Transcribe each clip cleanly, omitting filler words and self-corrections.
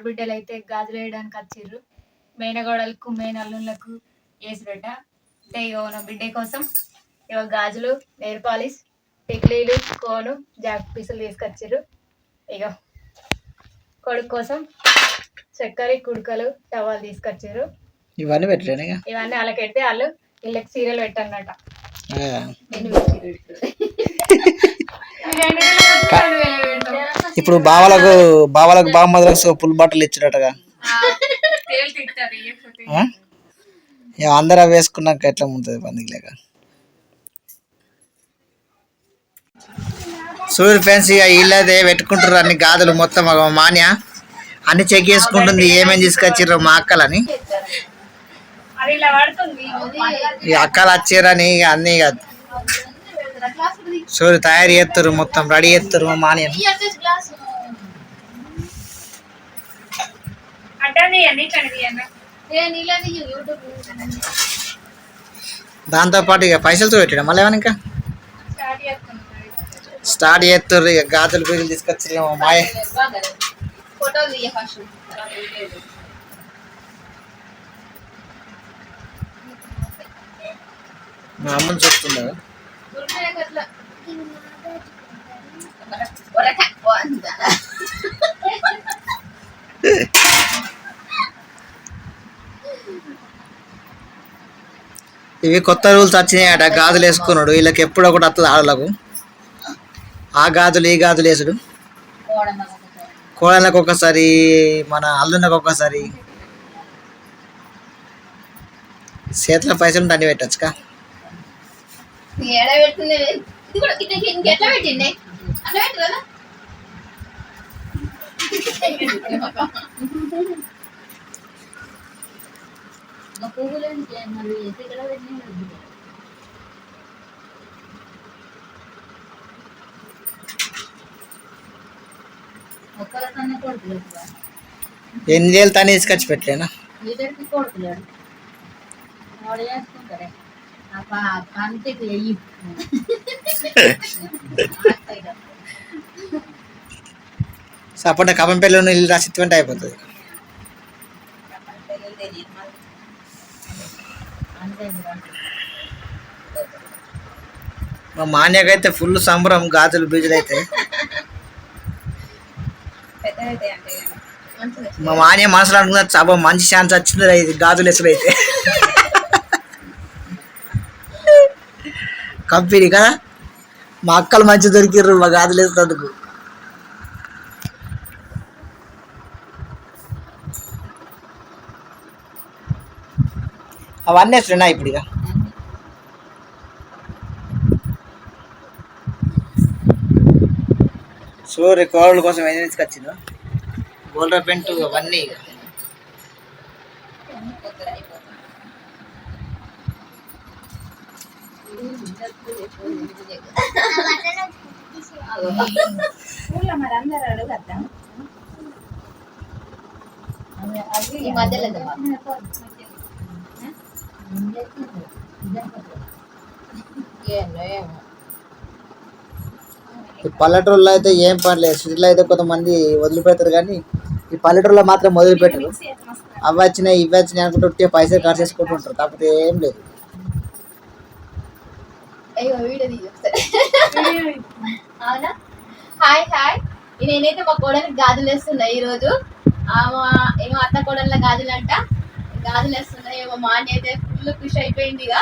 ఆడబిడ్డలు అయితే గాజులు వేయడానికి వచ్చిర్రు. మేనగోడలకు మేనల్లులకు వేసిరట. అంటే ఇగో నా బిడ్డ కోసం ఇగో గాజులు, నెయిల్ పాలిష్, టిక్లీలు, కోను, జాక్ పీసులు తీసుకొచ్చిర్రు. ఇగో కొడుకు కోసం చక్కెర, కుడుకలు, టవాలు తీసుకొచ్చారు. ఇవన్నీ పెట్టలేను. ఇవన్నీ వాళ్ళకి పెడితే వాళ్ళు వీళ్ళకి సీరియల్ పెట్టన్నట. ఇప్పుడు బావలకు బామ్మలకు పుల్ బట్టలు ఇచ్చినట్టుగా అందరూ వేసుకున్నాక ఎట్లా ఉంటుంది పండుగ లేక. సూర్య ఫ్రెండ్స్ ఇక వీళ్ళదే పెట్టుకుంటారు అన్ని గాజులు మొత్తం. మాన్య అన్ని చెక్ చేసుకుంటుంది ఏమేమి తీసుకొచ్చిర్రు మా అక్కలని. ఈ అక్కలు వచ్చారని అన్ని సూర్య తయారు చేస్తారు, మొత్తం రెడీ చేస్తారు మా మాన్య. దాంతో పాటు ఇక పైసలతో పెట్టాడు మళ్ళీ ఏమన్నా ఇంకా స్టార్ట్ చేస్తారు. ఇక గాజులు పీజులు తీసుకొచ్చి మాయ మా అమ్మని చూస్తుందా. ఇవి కొత్త రూల్స్ వచ్చినాయట. గాజులు వేసుకున్నాడు వీళ్ళకి ఎప్పుడు ఒకటి వస్తుంది ఆడలకు. ఆ గాజులు ఈ గాజులు వేసుడు కోడళ్ళకు ఒకసారి, మన అల్లున్నకు ఒకసారి. చేతిలో పైసలు ఉంటే అన్ని పెట్టచ్చుకా. ఎన్ని వేలు తను తీసుకొచ్చి పెట్టలేనా. సపోర్ట్ కప్పంపల్లి ఇల్లు రాసిత్వంటే అయిపోతుంది. మా మాన్యకైతే ఫుల్ సంబరం గాజులు బీజులు అయితే. మా మాన్య మనసులో అనుకున్న చాలా మంచి ఛాన్స్ వచ్చింది ఇది గాజులు వేసుడు అయితే. కంపెనీ కదా మా అక్కలు మంచి దొరికిర్రు మా గాజులు వేసినందుకు. అవన్నీ వేస్తున్నా ఇప్పుడు. ఇక సూర్య కోళ్ళ కోసం ఏం తీసుకొచ్చిందో గోల్డర్ పెయింట్ అవన్నీ. ఈ పల్లెటూరులో అయితే ఏం పనిలేదు. సిటీలో అయితే కొంతమంది వదిలిపెడతారు కానీ ఈ పల్లెటూరులో మాత్రం వదిలిపెట్టరు. అవి వచ్చినాయి ఇవి వచ్చినాయి అనుకుంటే పైసలు ఖర్చు చేసుకుంటూ ఉంటారు. కాకపోతే ఏం లేదు. హాయ్ హాయ్, నేనైతే మా కోడలికి గాజులు వేస్తున్నా ఈరోజు. ఏమో అత్త కోడళ్ళ గాజులు అంట, గాజులు వేస్తున్నాయి. ఏమో మా అన్న అయితే ఫుల్ ఖుషి అయిపోయింది. ఇక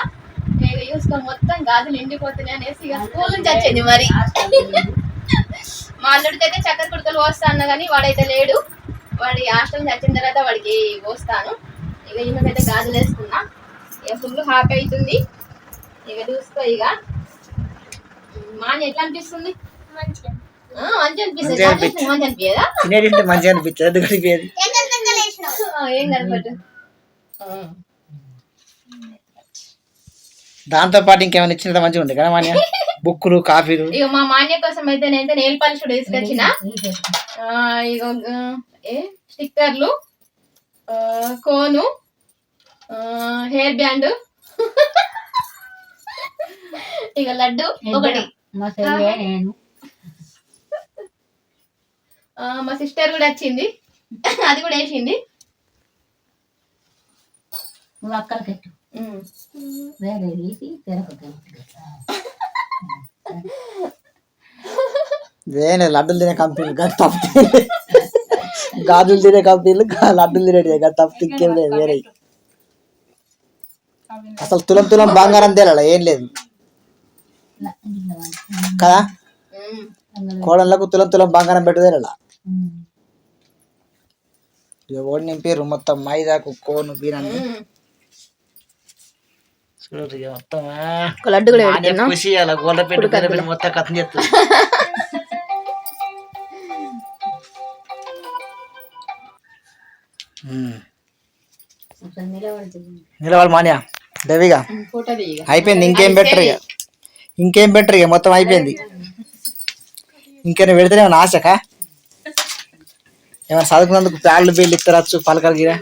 నేను చూసుకో మొత్తం గాజులు ఎండిపోతున్నాయి అనేసి ఇక స్కూల్ నుంచి వచ్చింది. మరి మా అల్లుడికి అయితే చక్కెర కుడుకలు పోస్తా అన్న కానీ వాడైతే లేడు. వాడి హాస్టల్ నుంచి వచ్చిన తర్వాత వాడికి పోస్తాను. ఇక ఈమెకైతే గాజులు వేసుకున్నా. ఇక ఫుల్ హ్యాపీ అవుతుంది. ఇక చూసుకో. ఇక మా అన్న ఎట్లా అనిపిస్తుంది? మంచిగా అనిపిస్తుంది. మంచిగా అనిపిస్తుంది. ఏం కనపడు. దాంతో పాటు ఇంకేమైనా ఇచ్చిన మంచిగా ఉంది కదా మాన్య. బుక్కులు, కాఫీలు. ఇక మా మాన్య కోసం అయితే నేనైతే నెయిల్ పాలిష్ కూడా తీసుకొచ్చిన. ఇక స్టిక్కర్లు, కోను, హెయిర్ బ్యాండ్, ఇక లడ్డు ఒకటి. మా సిస్టర్ కూడా వచ్చింది. అది కూడా వేసింది. నువ్వు అక్కలు పెట్టు వేరే తీసి తెరకు వేరే లడ్డులు తినే కంపెనీలు కానీ తప్పు గాజులు తినే కంపెనీలు లడ్డులు తినే కానీ తప్పు ఇంకేం లేదు వేరే. అసలు తులం తులం బంగారం తేలాల ఏం లేదు కదా. కోడళ్ళకు తులం తులం బంగారం పెట్టుదేలా. ఇక ఓడి నింపారు మొత్తం మైదాకు కోను బీరాన్ని చూడు. ఇక మొత్తం లడ్డు కూడా ఖుషి అలా గోల్డ పెట్టి మొత్తం కథం చేస్తుంది. నిలవాలి మాన్యా డెవిగా అయిపోయింది. ఇంకేం బెటర్ ఇక ఇంకేం బెటర్ ఇక మొత్తం అయిపోయింది. ఇంకేమైనా పెడితేనే ఏమైనా ఆశకా ఏమైనా చదువుకున్నందుకు ప్యాళ్ళు బిల్లు ఇస్తారచ్చు పలకలు గిరా.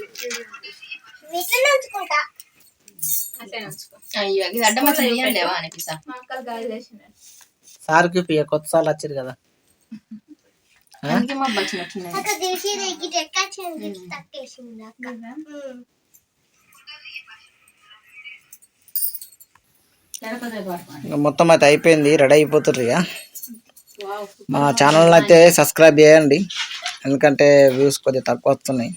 సార్కి కొత్త సార్లు వచ్చారు కదా. మొత్తం అయితే అయిపోయింది, రెడీ అయిపోతుర్రు. ఇక మా ఛానల్ అయితే సబ్స్క్రైబ్ చేయండి, ఎందుకంటే వ్యూస్ కొద్దిగా తక్కువ వస్తున్నాయి.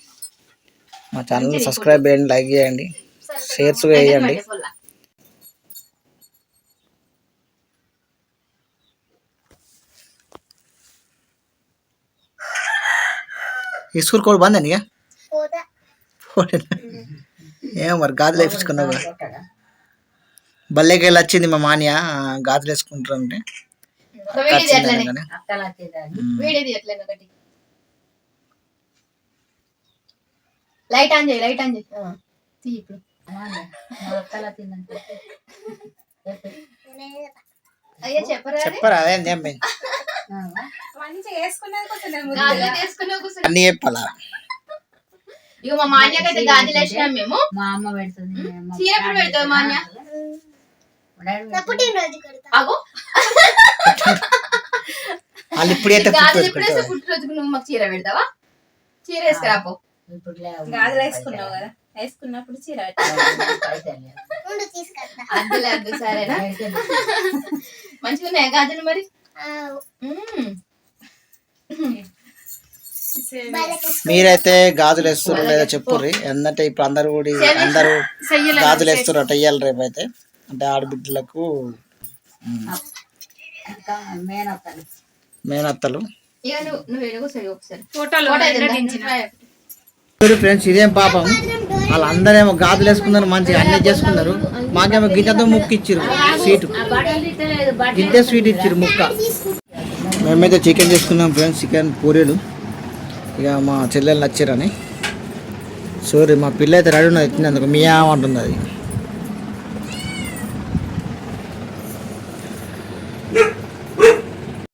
మా ఛానల్ సబ్స్క్రైబ్ చేయండి, లైక్ చేయండి, షేర్స్ వేయండి. ఈ స్కూల్ కూడా బంద్ అండి. ఏమో మరి గాజులు వేపించుకున్నావు. బల్లెకి వెళ్ళి వచ్చింది మా మాన్య గాజులు వేసుకుంటారంటే లైట్ ఆన్ చేయి, లైట్ ఆన్ చేయి. ఇప్పుడు అయ్యా చెప్పరా అదే అన్ని చెప్పాలా. ఇక మా మాన్యకైతే గాజులు వేసినాం మేము. మా అమ్మ పెడుతుంది. చీర ఎప్పుడు పెడతావు మాన్య? అగో వాళ్ళు ఇప్పుడైతే గాజులు ఎప్పుడైతే పుట్టినరోజుకు నువ్వు మాకు చీర పెడతావా? చీర వేసుకురాపో. గాజులు వేసుకున్నావు కదా, వేసుకున్నప్పుడు చీర అద్దు సరేనా? మంచిగా ఉన్నాయా గాజులు మరి? మీరైతే గాజులు వేస్తున్నారు లేదా చెప్పుర్రి. ఎందుకంటే ఇప్పుడు అందరు గాజులు వేస్తున్నారు అయ్యాలి రేపు అయితే. అంటే ఆడబిడ్డలకు మేనత్తలు. ఫ్రెండ్స్ ఇదేం పాపం, వాళ్ళందరేమో గాజులు వేసుకున్నారు, మంచిగా అన్నీ చేసుకున్నారు. మాకేమో గింజతో ముక్కు ఇచ్చిరు, స్వీట్ గింజ స్వీట్ ఇచ్చిరు ముక్క. మేమైతే చికెన్ చేసుకున్నాం ఫ్రెండ్స్, చికెన్ పూరీలు. ఇక మా చెల్లెలు నచ్చారని. సారీ మా పిల్ల అయితే రెడీ ఉన్నది తినేందుకు, మీ అంటుంది అది.